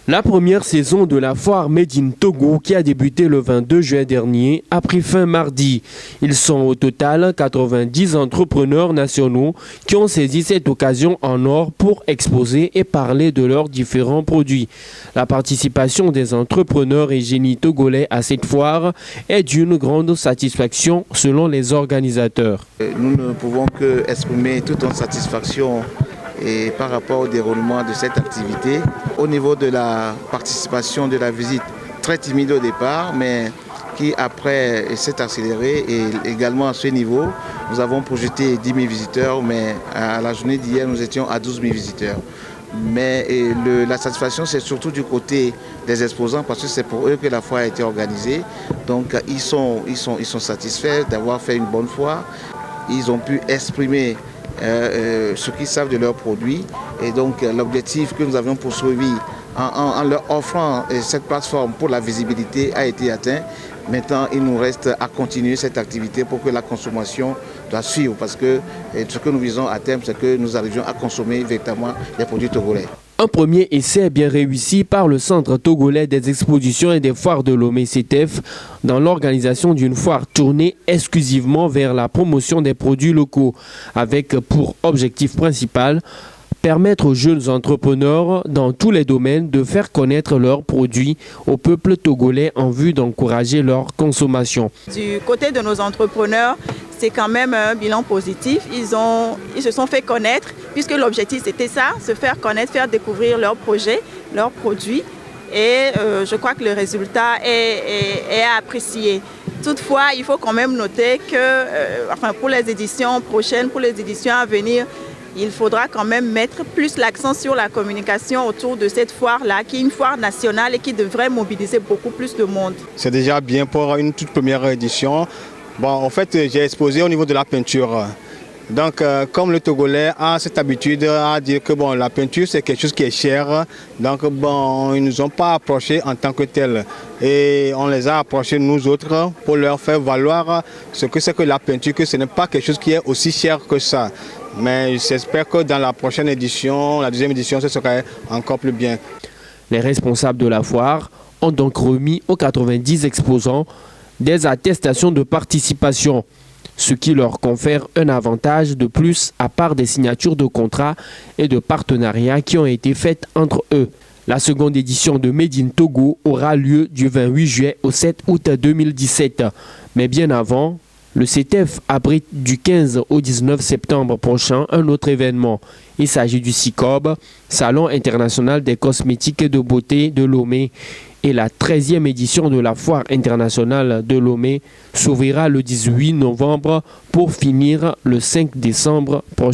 La première saison de la foire Made in Togo, qui a débuté le 22 juin dernier, a pris fin mardi. Ils sont au total 90 entrepreneurs nationaux qui ont saisi cette occasion en or pour exposer et parler de leurs différents produits. La participation des entrepreneurs et génies togolais à cette foire est d'une grande satisfaction selon les organisateurs. Nous ne pouvons que exprimer toute notre satisfaction et par rapport au déroulement de cette activité. Au niveau de la participation de la visite, très timide au départ, mais qui après s'est accélérée, et également à ce niveau, nous avons projeté 10 000 visiteurs, mais à la journée d'hier, nous étions à 12 000 visiteurs. Mais la satisfaction, c'est surtout du côté des exposants, parce que c'est pour eux que la foire a été organisée. Donc ils sont satisfaits d'avoir fait une bonne foire. Ils ont pu exprimer ce qu'ils savent de leurs produits, et donc l'objectif que nous avions poursuivi en leur offrant cette plateforme pour la visibilité a été atteint. Maintenant, il nous reste à continuer cette activité pour que la consommation doit suivre, parce que ce que nous visons à terme, c'est que nous arrivions à consommer véritablement les produits togolais. Un premier essai bien réussi par le Centre togolais des expositions et des foires de Lomé CETEF dans l'organisation d'une foire tournée exclusivement vers la promotion des produits locaux, avec pour objectif principal permettre aux jeunes entrepreneurs dans tous les domaines de faire connaître leurs produits au peuple togolais en vue d'encourager leur consommation. Du côté de nos entrepreneurs, c'est quand même un bilan positif. Ils se sont fait connaître, puisque l'objectif c'était ça, se faire connaître, faire découvrir leurs projets, leurs produits. Et je crois que le résultat est à apprécier. Toutefois, il faut quand même noter que pour les éditions prochaines, pour les éditions à venir, il faudra quand même mettre plus l'accent sur la communication autour de cette foire-là, qui est une foire nationale et qui devrait mobiliser beaucoup plus de monde. C'est déjà bien pour une toute première édition. Bon, en fait, j'ai exposé au niveau de la peinture. Donc, comme le Togolais a cette habitude à dire que bon, la peinture, c'est quelque chose qui est cher. Donc, bon, ils ne nous ont pas approchés en tant que tel. Et on les a approchés, nous autres, pour leur faire valoir ce que c'est que la peinture, que ce n'est pas quelque chose qui est aussi cher que ça. Mais j'espère que dans la prochaine édition, la deuxième édition, ce serait encore plus bien. Les responsables de la foire ont donc remis aux 90 exposants des attestations de participation, ce qui leur confère un avantage de plus à part des signatures de contrats et de partenariats qui ont été faites entre eux. La seconde édition de Made in Togo aura lieu du 28 juillet au 7 août 2017. Mais bien avant, le CETEF abrite du 15 au 19 septembre prochain un autre événement. Il s'agit du SICOB, Salon international des cosmétiques et de beauté de Lomé. Et la 13e édition de la Foire internationale de Lomé s'ouvrira le 18 novembre pour finir le 5 décembre prochain.